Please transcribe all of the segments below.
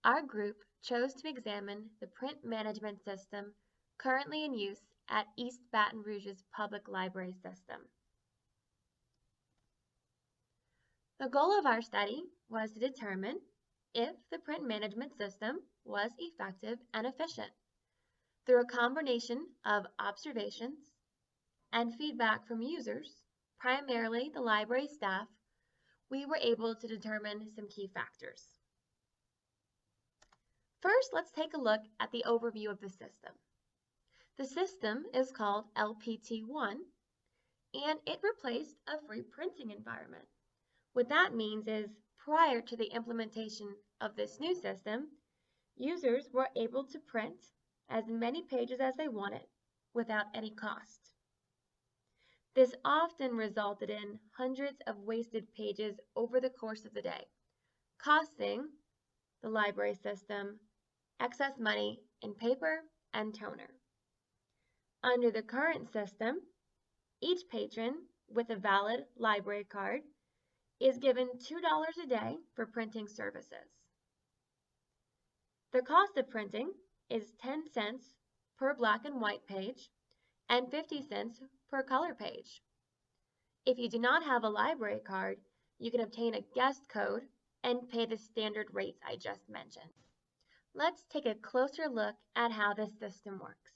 our group chose to examine the print management system currently in use at East Baton Rouge's public library system. The goal of our study was to determine if the print management system was effective and efficient. Through a combination of observations and feedback from users, primarily the library staff, we were able to determine some key factors. First, let's take a look at the overview of the system. The system is called LPT1, and it replaced a free printing environment. What that means is, prior to the implementation of this new system, users were able to print as many pages as they wanted without any cost. This often resulted in hundreds of wasted pages over the course of the day, costing the library system excess money in paper and toner. Under the current system, each patron with a valid library card is given $2 a day for printing services. The cost of printing is 10 cents per black and white page and 50 cents per color page. If you do not have a library card, you can obtain a guest code and pay the standard rates I just mentioned. Let's take a closer look at how this system works.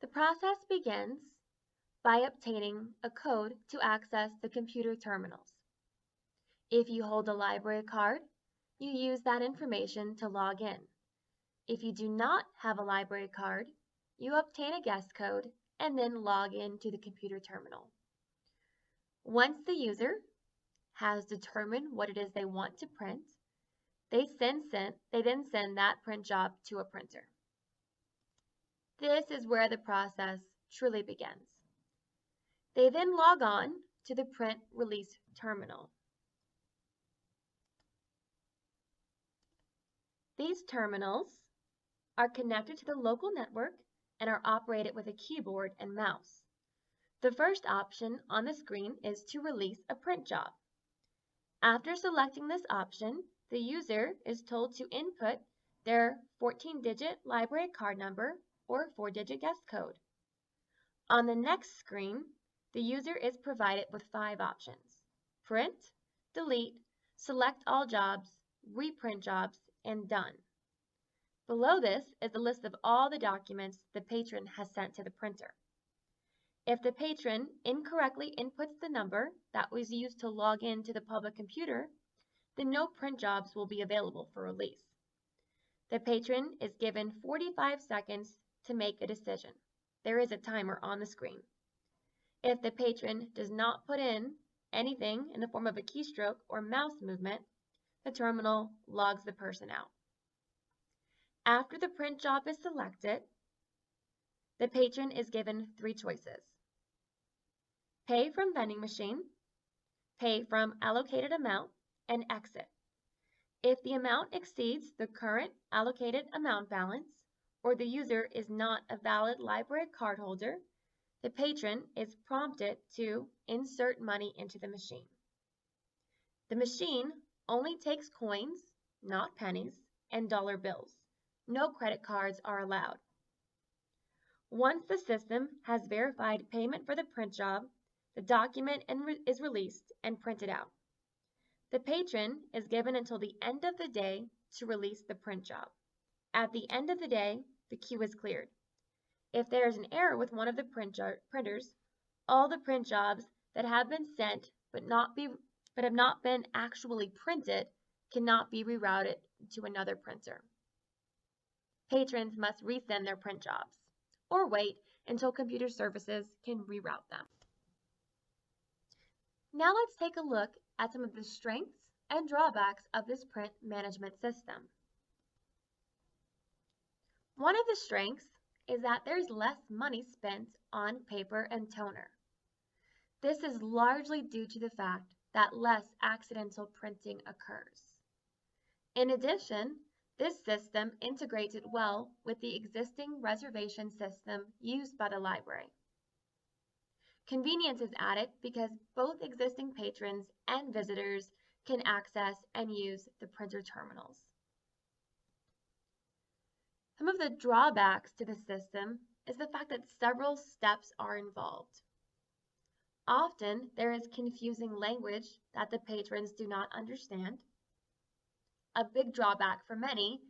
The process begins by obtaining a code to access the computer terminals. If you hold a library card, you use that information to log in. If you do not have a library card, you obtain a guest code and then log in to the computer terminal. Once the user has determined what it is they want to print, they then send that print job to a printer. This is where the process truly begins. They then log on to the print release terminal. These terminals are connected to the local network and are operated with a keyboard and mouse. The first option on the screen is to release a print job. After selecting this option, the user is told to input their 14-digit library card number or 4-digit guest code. On the next screen, the user is provided with 5 options: print, delete, select all jobs, reprint jobs, and done. Below this is a list of all the documents the patron has sent to the printer. If the patron incorrectly inputs the number that was used to log in to the public computer, then no print jobs will be available for release. The patron is given 45 seconds to make a decision. There is a timer on the screen. If the patron does not put in anything in the form of a keystroke or mouse movement, the terminal logs the person out. After the print job is selected, the patron is given 3 choices: pay from vending machine, pay from allocated amount, and exit. If the amount exceeds the current allocated amount balance, or the user is not a valid library card holder, the patron is prompted to insert money into the machine. The machine only takes coins, not pennies, and dollar bills. No credit cards are allowed. Once the system has verified payment for the print job, the document is released and printed out. The patron is given until the end of the day to release the print job. At the end of the day, the queue is cleared. If there is an error with one of the printers, all the print jobs that have been sent but have not been actually printed cannot be rerouted to another printer. Patrons must resend their print jobs or wait until computer services can reroute them. Now let's take a look at some of the strengths and drawbacks of this print management system. One of the strengths is that there's less money spent on paper and toner. This is largely due to the fact that less accidental printing occurs. In addition, this system integrated well with the existing reservation system used by the library. Convenience is added because both existing patrons and visitors can access and use the printer terminals. Some of the drawbacks to the system is the fact that several steps are involved. Often, there is confusing language that the patrons do not understand. A big drawback for many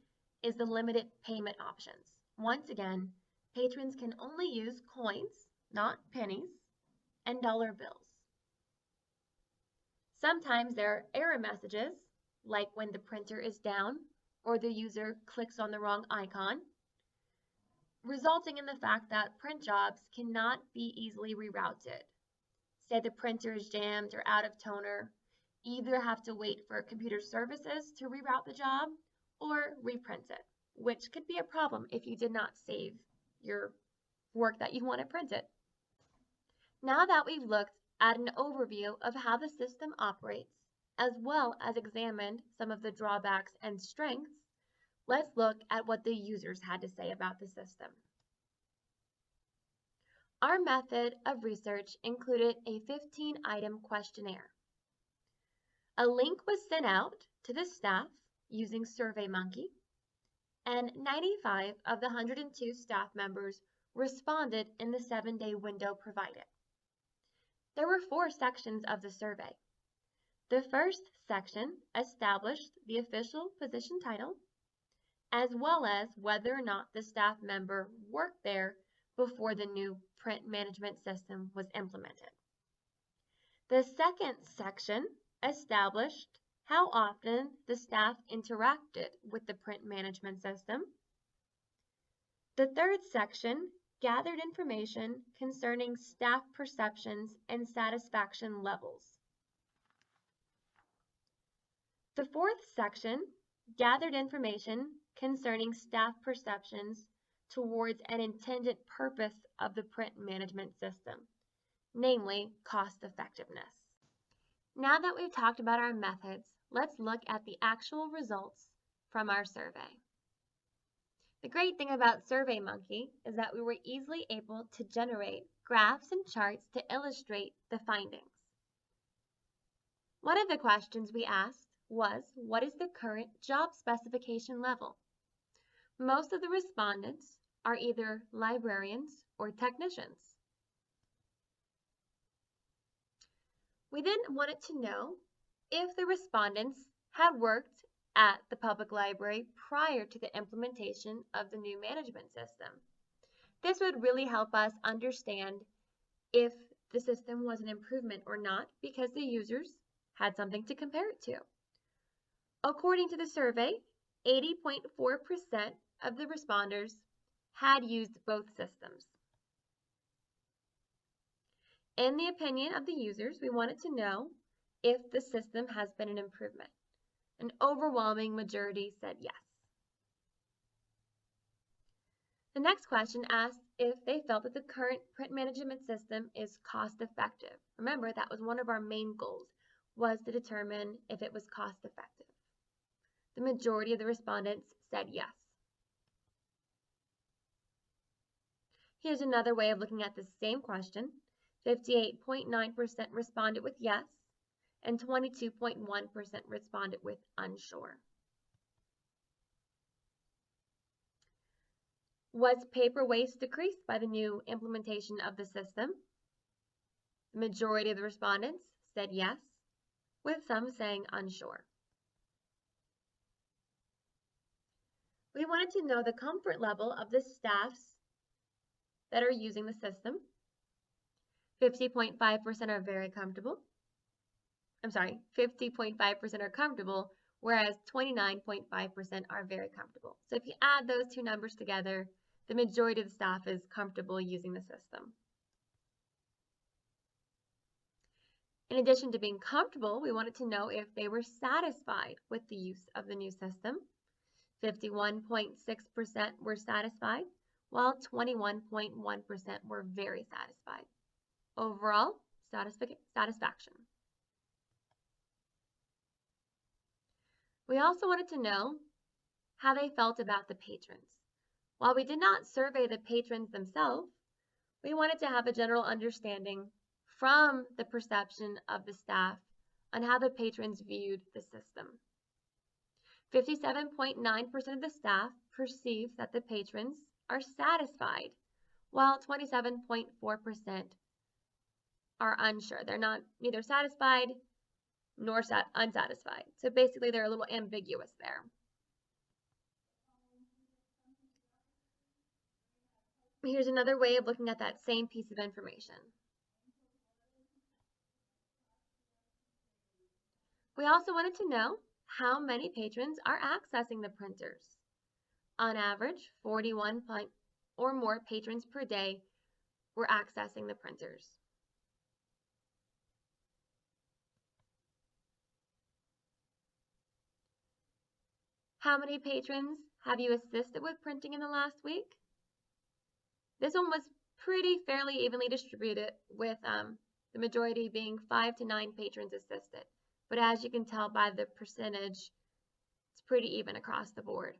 is the limited payment options. Once again, patrons can only use coins, not pennies, and dollar bills. Sometimes there are error messages, like when the printer is down or the user clicks on the wrong icon, resulting in the fact that print jobs cannot be easily rerouted. Say the printer is jammed or out of toner, either have to wait for computer services to reroute the job or reprint it, which could be a problem if you did not save your work that you want to print it. Now that we've looked at an overview of how the system operates, as well as examined some of the drawbacks and strengths, let's look at what the users had to say about the system. Our method of research included a 15-item questionnaire. A link was sent out to the staff using SurveyMonkey, and 95 of the 102 staff members responded in the 7-day window provided. There were 4 sections of the survey. The first section established the official position title, as well as whether or not the staff member worked there before the new print management system was implemented. The second section established how often the staff interacted with the print management system. The third section gathered information concerning staff perceptions and satisfaction levels. The fourth section gathered information concerning staff perceptions towards an intended purpose of the print management system, namely cost effectiveness. Now that we've talked about our methods, let's look at the actual results from our survey. The great thing about SurveyMonkey is that we were easily able to generate graphs and charts to illustrate the findings. One of the questions we asked was, what is the current job specification level? Most of the respondents are either librarians or technicians. We then wanted to know if the respondents had worked at the public library prior to the implementation of the new management system. This would really help us understand if the system was an improvement or not, because the users had something to compare it to. According to the survey, 80.4% of the responders had used both systems. In the opinion of the users, we wanted to know if the system has been an improvement. An overwhelming majority said yes. The next question asked if they felt that the current print management system is cost effective. Remember, that was one of our main goals, was to determine if it was cost effective. The majority of the respondents said yes. Here's another way of looking at the same question. 58.9% responded with yes, and 22.1% responded with unsure. Was paper waste decreased by the new implementation of the system? The majority of the respondents said yes, with some saying unsure. We wanted to know the comfort level of the staffs that are using the system. 50.5% are very comfortable. 50.5% are comfortable, whereas 29.5% are very comfortable. So if you add those two numbers together, the majority of the staff is comfortable using the system. In addition to being comfortable, we wanted to know if they were satisfied with the use of the new system. 51.6% were satisfied, while 21.1% were very satisfied. Overall, satisfaction. We also wanted to know how they felt about the patrons. While we did not survey the patrons themselves, we wanted to have a general understanding from the perception of the staff on how the patrons viewed the system. 57.9% of the staff perceives that the patrons are satisfied, while 27.4% are unsure. They're neither satisfied nor unsatisfied. So basically, they're a little ambiguous there. Here's another way of looking at that same piece of information. We also wanted to know how many patrons are accessing the printers. On average, 41 or more patrons per day were accessing the printers. How many patrons have you assisted with printing in the last week? This one was fairly evenly distributed, with the majority being 5 to 9 patrons assisted. But as you can tell by the percentage, it's pretty even across the board.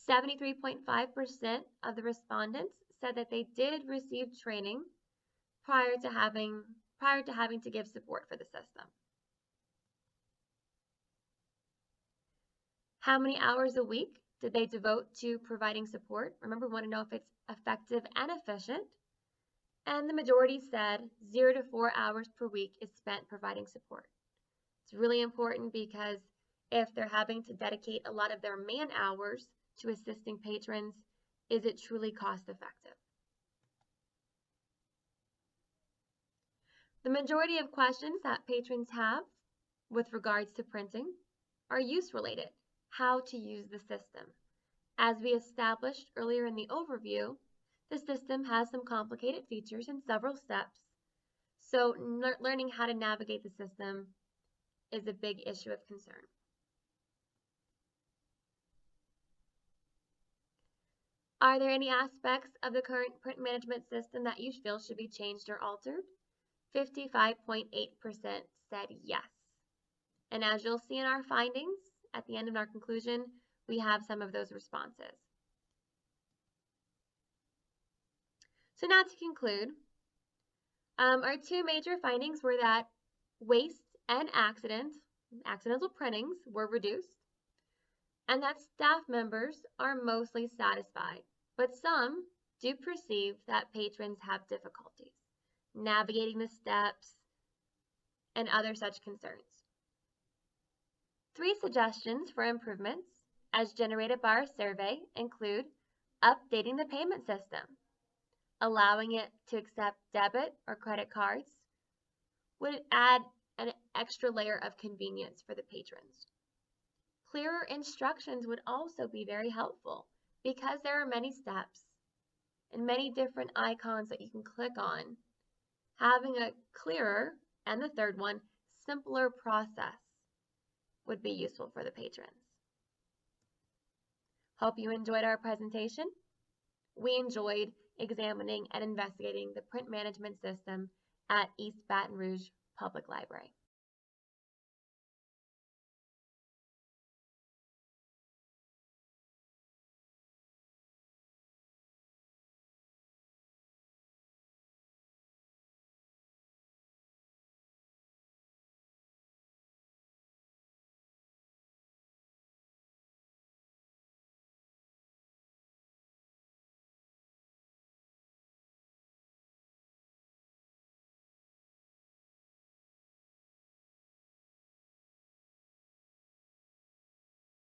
73.5% of the respondents said that they did receive training prior to having to give support for the system. How many hours a week did they devote to providing support? Remember, we want to know if it's effective and efficient. And the majority said 0 to 4 hours per week is spent providing support. It's really important because if they're having to dedicate a lot of their man hours to assisting patrons, is it truly cost effective? The majority of questions that patrons have with regards to printing are use related. How to use the system. As we established earlier in the overview, the system has some complicated features and several steps, so learning how to navigate the system is a big issue of concern. Are there any aspects of the current print management system that you feel should be changed or altered? 55.8% said yes. And as you'll see in our findings, at the end of our conclusion, we have some of those responses. So now to conclude, our two major findings were that waste and accidental printings were reduced, and that staff members are mostly satisfied, but some do perceive that patrons have difficulties navigating the steps and other such concerns. 3 suggestions for improvements, as generated by our survey, include updating the payment system, allowing it to accept debit or credit cards would add an extra layer of convenience for the patrons. Clearer instructions would also be very helpful because there are many steps and many different icons that you can click on. Having a clearer, and the third one, simpler process would be useful for the patrons. Hope you enjoyed our presentation. We enjoyed examining and investigating the print management system at East Baton Rouge Public Library.